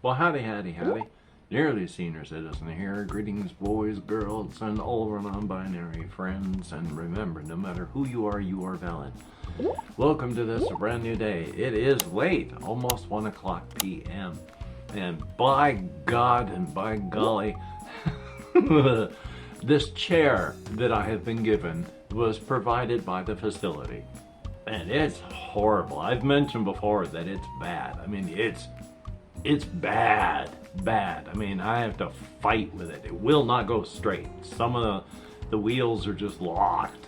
Well, howdy, howdy, howdy. Dearly senior citizen here. Greetings, boys, girls, and all of our non-binary friends. And remember, no matter who you are valid. Welcome to this brand new day. It is late, almost 1 o'clock p.m. And by God and by golly, this chair that I have been given was provided by the facility. And it's horrible. I've mentioned before that it's bad. I mean, it's bad. I mean, I have to fight with it. It will not go straight. Some of the wheels are just locked.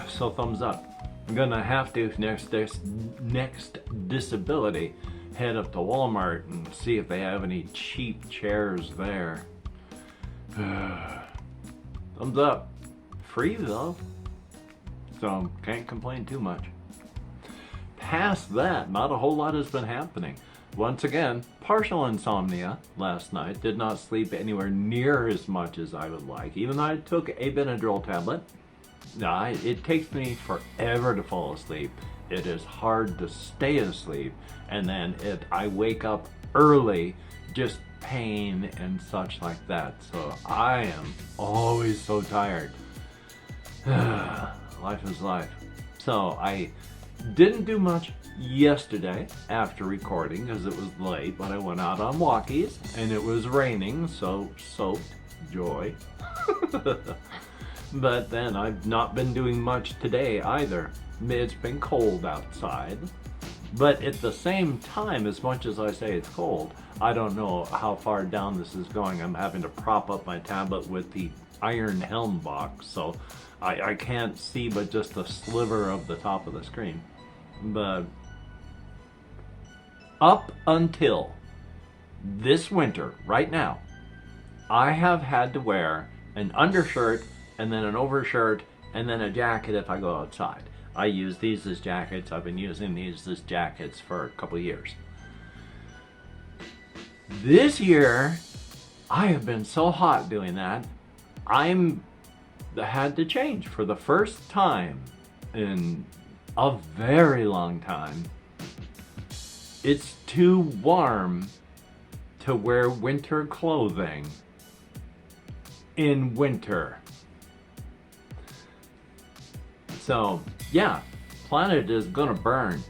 So thumbs up. I'm gonna have to next disability head up to Walmart and see if they have any cheap chairs there. Thumbs up. Free though, so can't complain too much. Past that, not a whole lot has been happening. Once again, partial insomnia last night. Did not sleep anywhere near as much as I would like, even though I took a Benadryl tablet. It takes me forever to fall asleep. It is hard to stay asleep, and then I wake up early, just pain and such like that. So I am always so tired. Life is life. So I didn't do much yesterday after recording because it was late, but I went out on walkies and it was raining, so soaked. Joy. But then I've not been doing much today either. It's been cold outside, but at the same time, as much as I say it's cold, I don't know how far down this is going. I'm having to prop up my tablet with the iron helm box, so I can't see but just a sliver of the top of the screen. But up until this winter, right now, I have had to wear an undershirt and then an overshirt and then a jacket if I go outside. I use these as jackets. I've been using these as jackets for a couple of years. This year, I have been so hot doing that, had to change for the first time in a very long time. It's too warm to wear winter clothing in winter. So yeah, planet is gonna burn.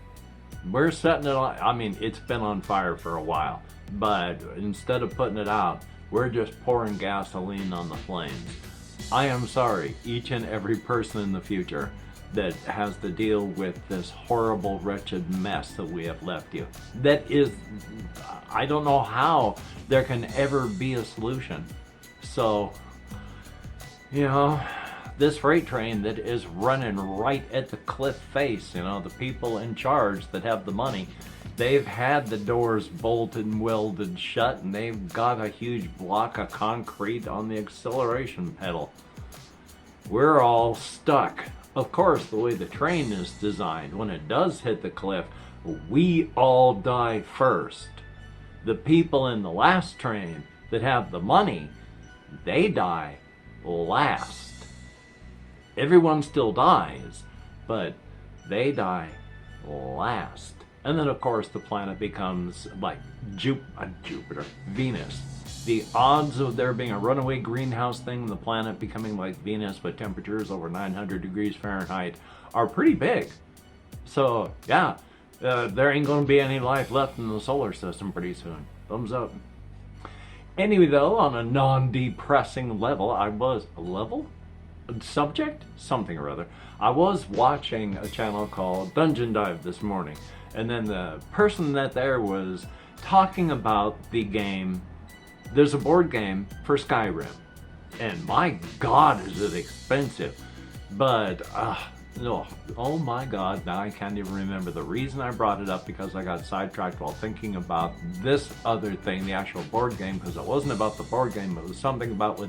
We're setting it on. I mean, it's been on fire for a while, but instead of putting it out, we're just pouring gasoline on the flames. I am sorry, each and every person in the future that has to deal with this horrible, wretched mess that we have left you. That is, I don't know how there can ever be a solution. So, you know, this freight train that is running right at the cliff face, you know, the people in charge that have the money, they've had the doors bolted and welded shut, and they've got a huge block of concrete on the acceleration pedal. We're all stuck. Of course, the way the train is designed, when it does hit the cliff, we all die first. The people in the last train that have the money, they die last. Everyone still dies, but they die last. And then, of course, the planet becomes like Jupiter, Venus. The odds of there being a runaway greenhouse thing, the planet becoming like Venus with temperatures over 900 degrees Fahrenheit are pretty big. So, yeah, there ain't going to be any life left in the solar system pretty soon. Thumbs up. Anyway, though, on a non-depressing level, subject? Something or other. I was watching a channel called Dungeon Dive this morning, and then the person that there was talking about the game. There's a board game for Skyrim, and my God, is it expensive. But, no, oh my God, now I can't even remember the reason I brought it up, because I got sidetracked while thinking about this other thing, the actual board game, because it wasn't about the board game, it was something about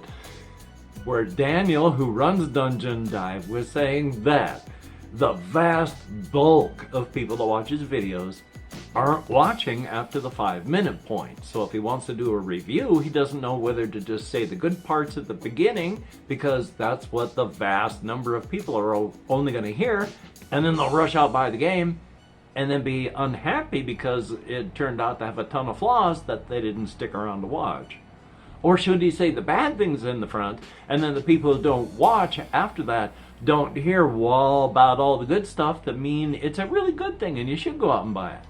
where Daniel, who runs Dungeon Dive, was saying that the vast bulk of people that watch his videos aren't watching after the 5-minute point. So if he wants to do a review, he doesn't know whether to just say the good parts at the beginning, because that's what the vast number of people are only going to hear, and then they'll rush out, buy the game, and then be unhappy because it turned out to have a ton of flaws that they didn't stick around to watch? Or should he say the bad things in the front, and then the people who don't watch after that don't hear well about all the good stuff that mean it's a really good thing and you should go out and buy it?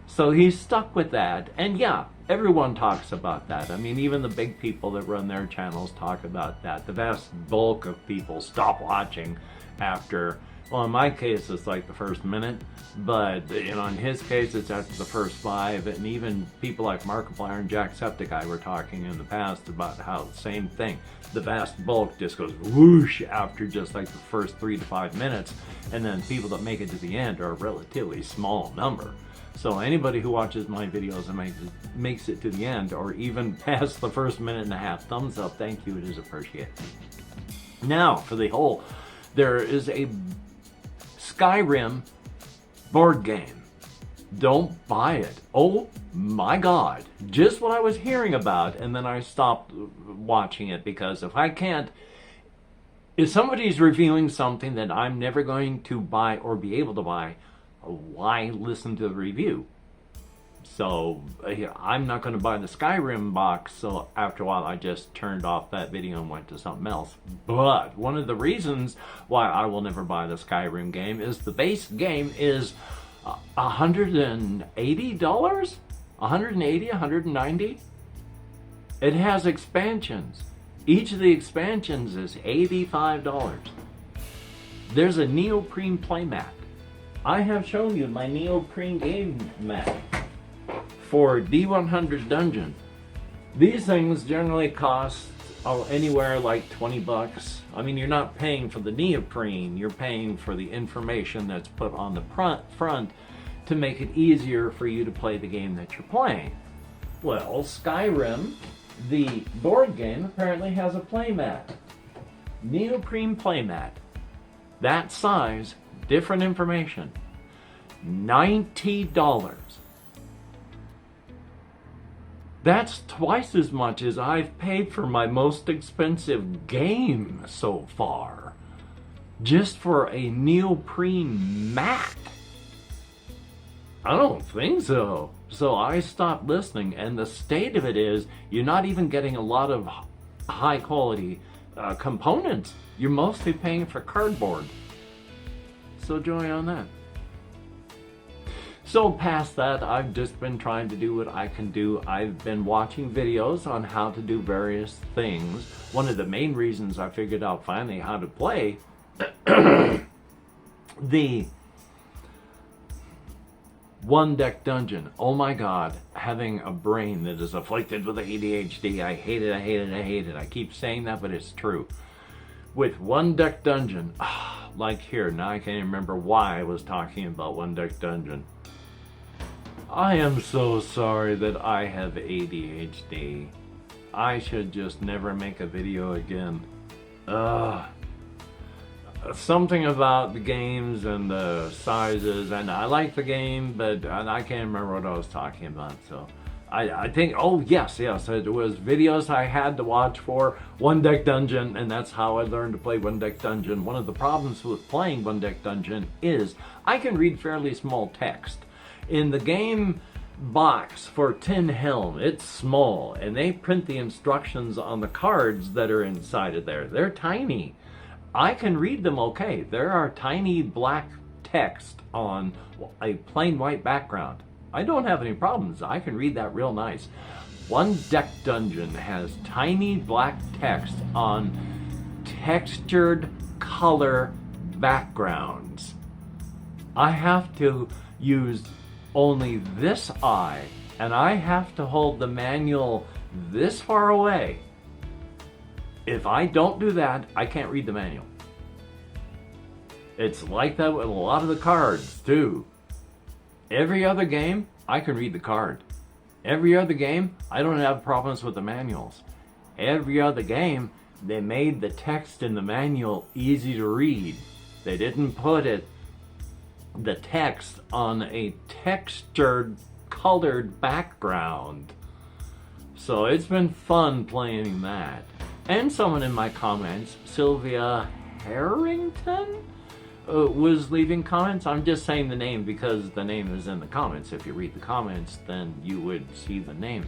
So he's stuck with that. And yeah, everyone talks about that. I mean, even the big people that run their channels talk about that. The vast bulk of people stop watching after, well, in my case, it's like the first minute, but you know, in his case, it's after the first 5. And even people like Markiplier and Jacksepticeye were talking in the past about how the same thing. The vast bulk just goes whoosh after just like the first 3 to 5 minutes, and then people that make it to the end are a relatively small number. So anybody who watches my videos and makes it to the end, or even past the first minute and a half, thumbs up, thank you, it is appreciated. Now, for the whole, there is a Skyrim board game. Don't buy it. Oh my God, just what I was hearing about, and then I stopped watching it because if somebody's reviewing something that I'm never going to buy or be able to buy, why listen to the review? So I'm not going to buy the Skyrim box, so after a while I just turned off that video and went to something else. But one of the reasons why I will never buy the Skyrim game is the base game is $180? $180, $190? It has expansions. Each of the expansions is $85. There's a neoprene playmat. I have shown you my neoprene game mat for D100 Dungeon. These things generally cost anywhere like 20 bucks. I mean, you're not paying for the neoprene, you're paying for the information that's put on the front to make it easier for you to play the game that you're playing. Well, Skyrim, the board game, apparently has a playmat. Neoprene playmat. That size, different information. $90. That's twice as much as I've paid for my most expensive game so far. Just for a neoprene mat. I don't think so. So I stopped listening, and the state of it is you're not even getting a lot of high quality components. You're mostly paying for cardboard. So joy on that. So past that, I've just been trying to do what I can do. I've been watching videos on how to do various things. One of the main reasons I figured out finally how to play the one deck dungeon. Oh my God, having a brain that is afflicted with ADHD. I hate it, I hate it, I hate it. I keep saying that, but it's true. With one deck dungeon, like here, now I can't even remember why I was talking about one deck dungeon. I am so sorry that I have ADHD. I should just never make a video again. Something about the games and the sizes, and I like the game, but I can't remember what I was talking about. So I think, oh yes, it was videos I had to watch for One Deck Dungeon, and that's how I learned to play One Deck Dungeon. One of the problems with playing One Deck Dungeon is I can read fairly small text. In the game box for Tin Helm, it's small, and they print the instructions on the cards that are inside of there. They're tiny. I can read them okay. There are tiny black text on a plain white background. I don't have any problems. I can read that real nice. One Deck Dungeon has tiny black text on textured color backgrounds. I have to use only this eye, and I have to hold the manual this far away. If I don't do that, I can't read the manual. It's like that with a lot of the cards too. Every other game, I can read the card. Every other game, I don't have problems with the manuals. Every other game, they made the text in the manual easy to read. They didn't put the text on a textured, colored background. So it's been fun playing that. And someone in my comments, Sylvia Harrington, was leaving comments. I'm just saying the name because the name is in the comments. If you read the comments, then you would see the name.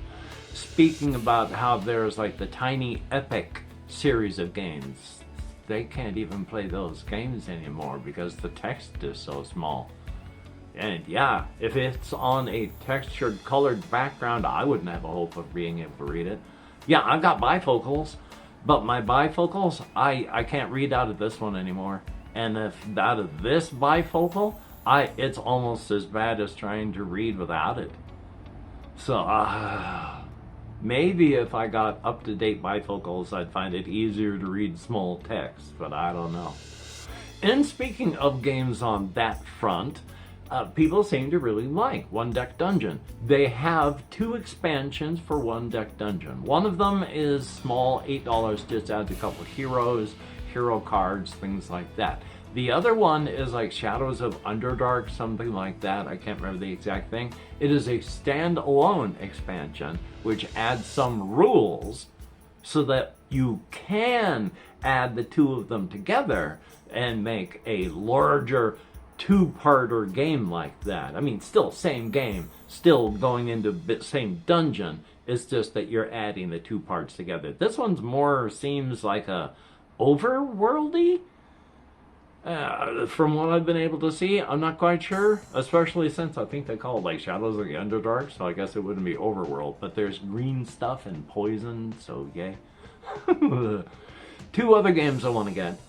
Speaking about how there's like the Tiny Epic series of games. They can't even play those games anymore because the text is so small. And yeah, if it's on a textured colored background, I wouldn't have a hope of being able to read it. Yeah, I've got bifocals, but my bifocals, I can't read out of this one anymore. And if out of this bifocal, it's almost as bad as trying to read without it. So, maybe if I got up-to-date bifocals, I'd find it easier to read small text, but I don't know. And speaking of games on that front, people seem to really like One Deck Dungeon. They have 2 expansions for One Deck Dungeon. One of them is small, $8, just adds a couple heroes, hero cards, things like that. The other one is like Shadows of Underdark, something like that. I can't remember the exact thing. It is a standalone expansion, which adds some rules so that you can add the 2 of them together and make a larger 2-parter game like that. I mean, still same game, still going into the same dungeon. It's just that you're adding the 2 parts together. This one's more seems like a overworldy. From what I've been able to see, I'm not quite sure, especially since I think they call it like Shadows of the Underdark, so I guess it wouldn't be overworld, but there's green stuff and poison, so yay. 2 other games I want to get.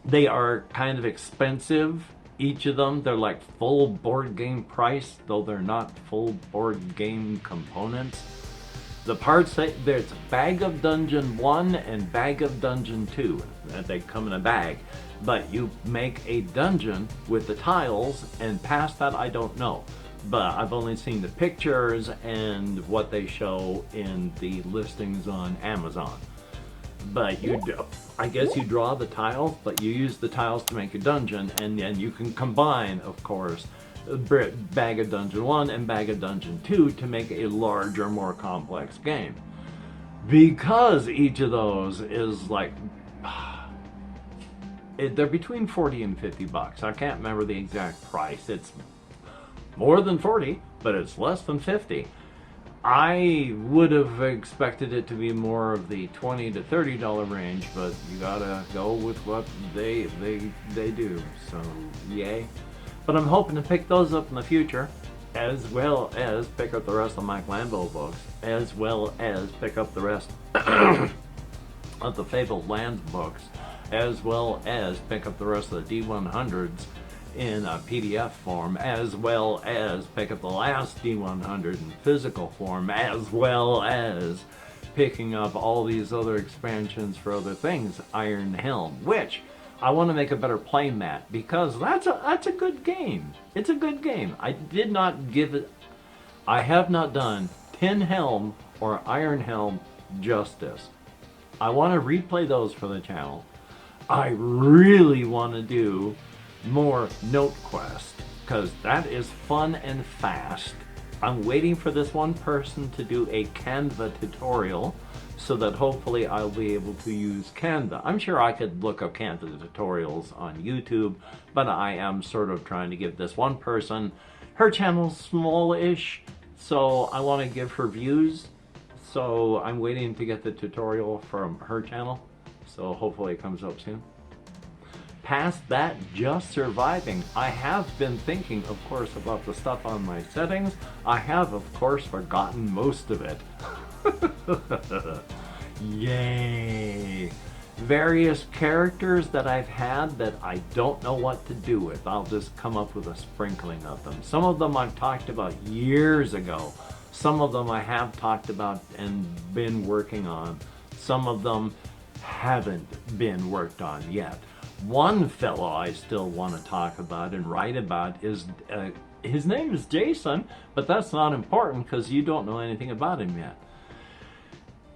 They are kind of expensive, each of them. They're like full board game price, though they're not full board game components. The parts, there's Bag of Dungeon 1 and Bag of Dungeon 2. They come in a bag. But you make a dungeon with the tiles, and past that I don't know. But I've only seen the pictures and what they show in the listings on Amazon. But I guess you draw the tiles, but you use the tiles to make a dungeon, and then you can combine, of course, Bag of Dungeon 1 and Bag of Dungeon 2 to make a larger, more complex game. Because each of those is like... they're between 40 and 50 bucks. I can't remember the exact price. It's more than 40, but it's less than 50. I would have expected it to be more of the $20 to $30 range, but you gotta go with what they do. So yay. But I'm hoping to pick those up in the future, as well as pick up the rest of Mike Landville books, as well as pick up the rest of the Fabled Lands books, as well as pick up the rest of the D100s in a PDF form, as well as pick up the last D100 in physical form, as well as picking up all these other expansions for other things. Iron Helm, which I want to make a better playmat, because that's a good game. It's a good game. I have not done Tin Helm or Iron Helm justice. I want to replay those for the channel. I really want to do more Note Quest, because that is fun and fast. I'm waiting for this one person to do a Canva tutorial so that hopefully I'll be able to use Canva. I'm sure I could look up Canva tutorials on YouTube, but I am sort of trying to give this one person, her channel's small-ish, so I want to give her views. So I'm waiting to get the tutorial from her channel. So hopefully it comes up soon. Past that, just surviving. I have been thinking, of course, about the stuff on my settings. I have, of course, forgotten most of it. Yay! Various characters that I've had that I don't know what to do with. I'll just come up with a sprinkling of them. Some of them I've talked about years ago. Some of them I have talked about and been working on. Some of them haven't been worked on yet. One fellow I still want to talk about and write about is, his name is Jason, but that's not important because you don't know anything about him yet.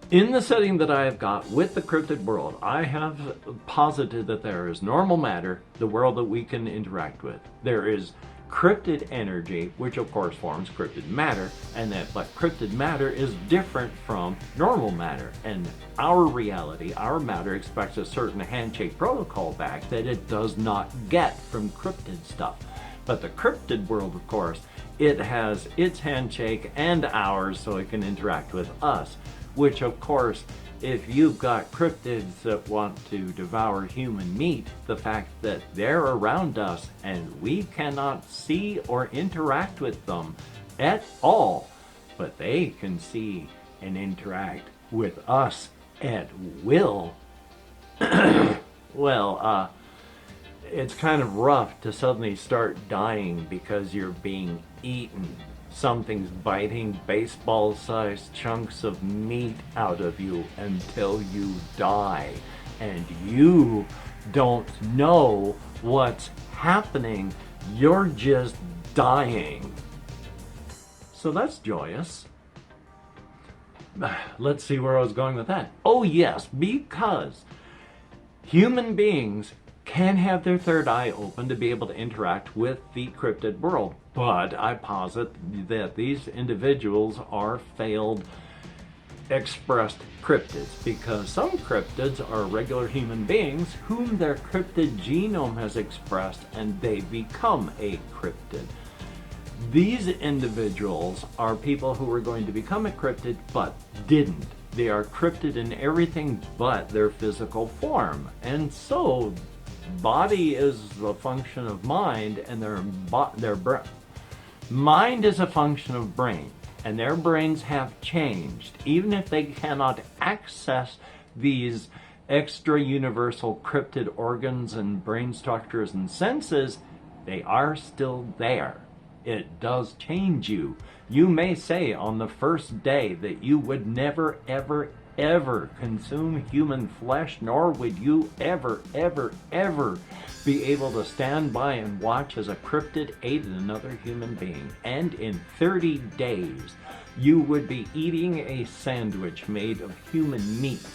In the setting that I have got with the Cryptid world, I have posited that there is normal matter, the world that we can interact with. There is cryptid energy, which of course forms cryptid matter, but cryptid matter is different from normal matter, and our reality, our matter, expects a certain handshake protocol back that it does not get from cryptid stuff. But the cryptid world, of course, it has its handshake and ours, so it can interact with us, which of course, if you've got cryptids that want to devour human meat, the fact that they're around us and we cannot see or interact with them at all, but they can see and interact with us at will, well, it's kind of rough to suddenly start dying because you're being eaten. Something's biting baseball-sized chunks of meat out of you until you die. And you don't know what's happening. You're just dying. So that's joyous. Let's see where I was going with that. Oh yes, because human beings can have their third eye open to be able to interact with the cryptid world. But I posit that these individuals are failed expressed cryptids, because some cryptids are regular human beings whom their cryptid genome has expressed and they become a cryptid. These individuals are people who were going to become a cryptid but didn't. They are cryptid in everything but their physical form. And so body is a function of mind, and their mind is a function of brain, and their brains have changed. Even if they cannot access these extra universal cryptid organs and brain structures and senses, they are still there. It does change you. You may say on the first day that you would never, ever, ever consume human flesh, nor would you ever, ever, ever be able to stand by and watch as a cryptid ate another human being. And in 30 days, you would be eating a sandwich made of human meat,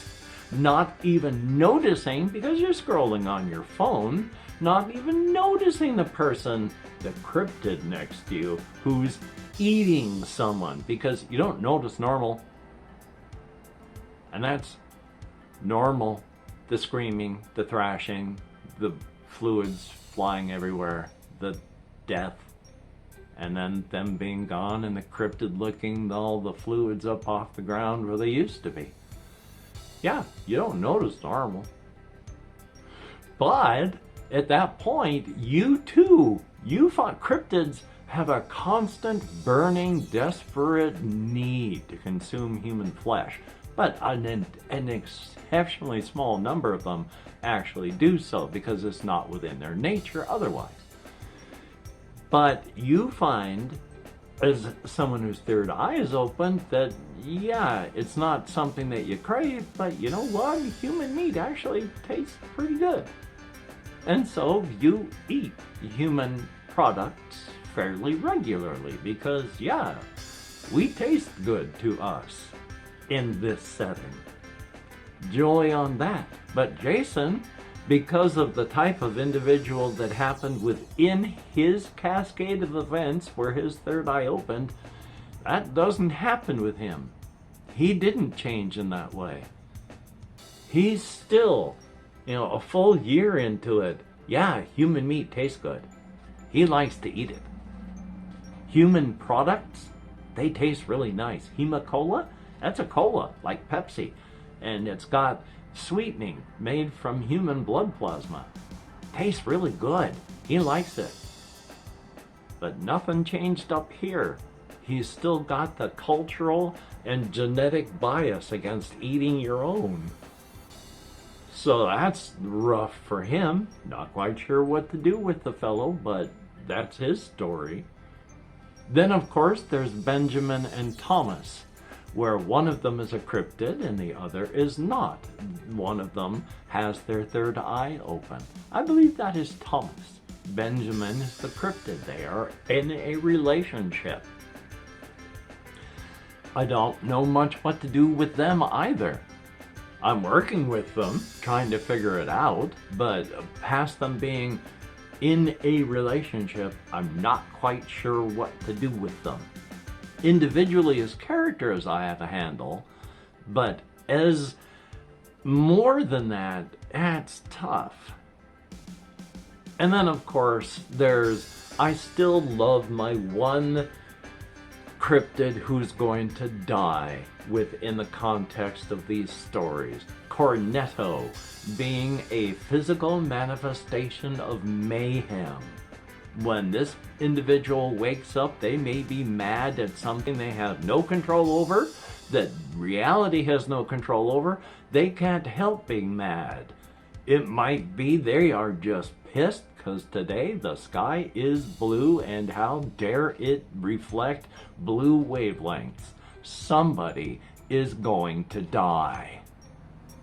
not even noticing, because you're scrolling on your phone, not even noticing the person, the cryptid next to you, who's eating someone, because you don't notice normal. And that's normal. The screaming, the thrashing, the fluids flying everywhere, the death, and then them being gone and the cryptid licking all the fluids up off the ground where they used to be. Yeah, you don't notice normal. But at that point, you find cryptids have a constant, burning, desperate need to consume human flesh. But an exceptionally small number of them actually do so, because it's not within their nature otherwise. But you find, as someone whose third eye is open, that yeah, it's not something that you crave, but you know what? Human meat actually tastes pretty good. And so you eat human products fairly regularly, because yeah, we taste good to us in this setting. Joy on that. But Jason, because of the type of individual that happened within his cascade of events where his third eye opened, that doesn't happen with him. He didn't change in that way. He's still, a full year into it. Yeah, human meat tastes good. He likes to eat it. Human products, they taste really nice. Hema-cola, that's a cola, like Pepsi. And it's got sweetening made from human blood plasma. Tastes really good. He likes it. But nothing changed up here. He's still got the cultural and genetic bias against eating your own. So that's rough for him. Not quite sure what to do with the fellow, but that's his story. Then, of course, there's Benjamin and Thomas, where one of them is a cryptid and the other is not. One of them has their third eye open. I believe that is Thomas. Benjamin is the cryptid. They are in a relationship. I don't know much what to do with them either. I'm working with them, trying to figure it out, but past them being in a relationship, I'm not quite sure what to do with them. Individually as characters I have a handle, but as more than that, it's tough. And then of course I still love my one cryptid who's going to die within the context of these stories. Cornetto being a physical manifestation of mayhem. When this individual wakes up, they may be mad at something they have no control over, that reality has no control over. They can't help being mad. It might be they are just pissed because today the sky is blue, and how dare it reflect blue wavelengths. Somebody is going to die.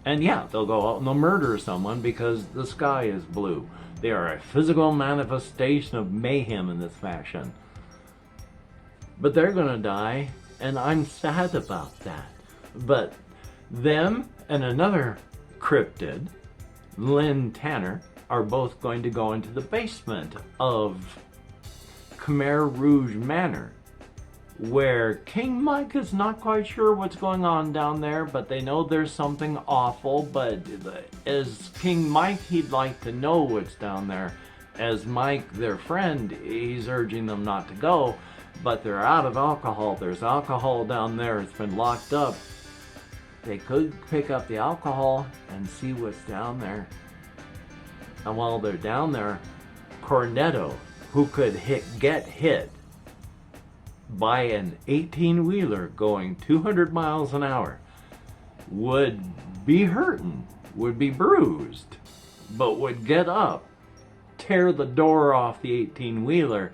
And yeah, they'll go out and they'll murder someone because the sky is blue. They are a physical manifestation of mayhem in this fashion. But they're gonna die, and I'm sad about that. But them and another cryptid, Lynn Tanner, are both going to go into the basement of Khmer Rouge Manor, where King Mike is not quite sure what's going on down there, but they know there's something awful. But as King Mike, he'd like to know what's down there. As Mike, their friend, he's urging them not to go, but they're out of alcohol. There's alcohol down there. It's been locked up. They could pick up the alcohol and see what's down there. And while they're down there, Cornetto, who could get hit by an 18-wheeler going 200 miles an hour, would be hurting, would be bruised, but would get up, tear the door off the 18-wheeler,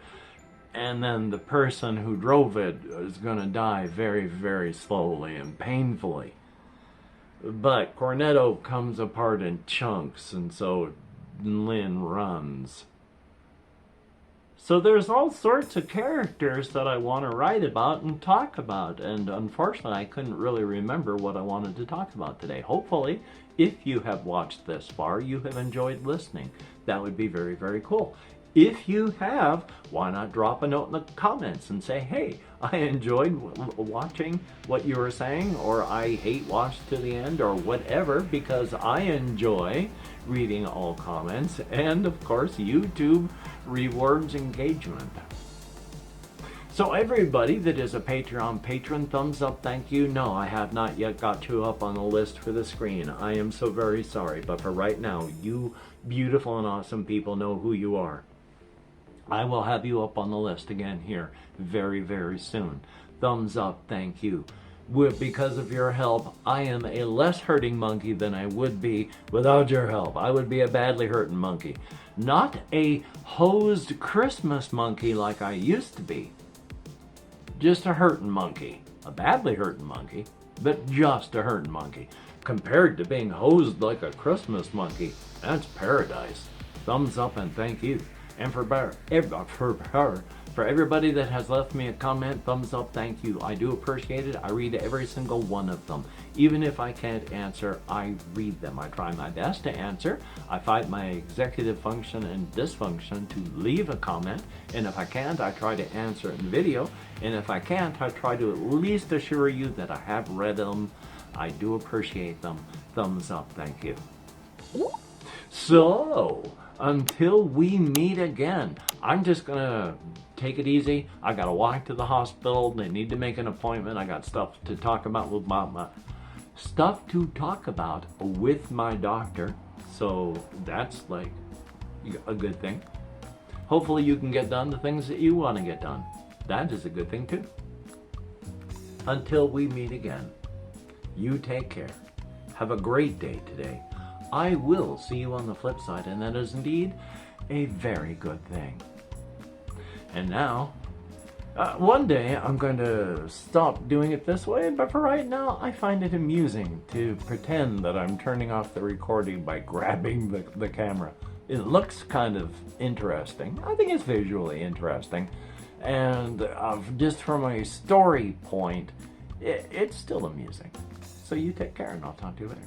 and then the person who drove it is going to die very, very slowly and painfully. But Cornetto comes apart in chunks, and so Lynn runs. So there's all sorts of characters that I want to write about and talk about, and unfortunately I couldn't really remember what I wanted to talk about today. Hopefully, if you have watched this far, you have enjoyed listening. That would be very, very cool. If you have, why not drop a note in the comments and say, hey, I enjoyed watching what you were saying, or I hate watched to the end, or whatever, because I enjoy reading all comments, and of course YouTube rewards engagement. So everybody that is a Patreon patron, thumbs up, thank you. No, I have not yet got you up on the list for the screen. I am so very sorry, but for right now, you beautiful and awesome people know who you are. I will have you up on the list again here very, very soon. Thumbs up, thank you. Because of your help, I am a less hurting monkey than I would be without your help. I would be a badly hurting monkey. Not a hosed Christmas monkey like I used to be. Just a hurting monkey. A badly hurting monkey, but just a hurting monkey. Compared to being hosed like a Christmas monkey, that's paradise. Thumbs up and thank you. And for everybody that has left me a comment, thumbs up, thank you. I do appreciate it. I read every single one of them. Even if I can't answer, I read them. I try my best to answer. I fight my executive function and dysfunction to leave a comment. And if I can't, I try to answer it in video. And if I can't, I try to at least assure you that I have read them. I do appreciate them. Thumbs up, thank you. So, until we meet again, I'm just gonna take it easy. I gotta walk to the hospital. They need to make an appointment. I got stuff to talk about with my doctor. So that's like a good thing. Hopefully you can get done the things that you want to get done. That is a good thing too. Until we meet again, you take care. Have a great day today. I will see you on the flip side, and that is indeed a very good thing. And now, one day I'm going to stop doing it this way, but for right now, I find it amusing to pretend that I'm turning off the recording by grabbing the camera. It looks kind of interesting. I think it's visually interesting. And just from a story point, it's still amusing. So you take care, and I'll talk to you later.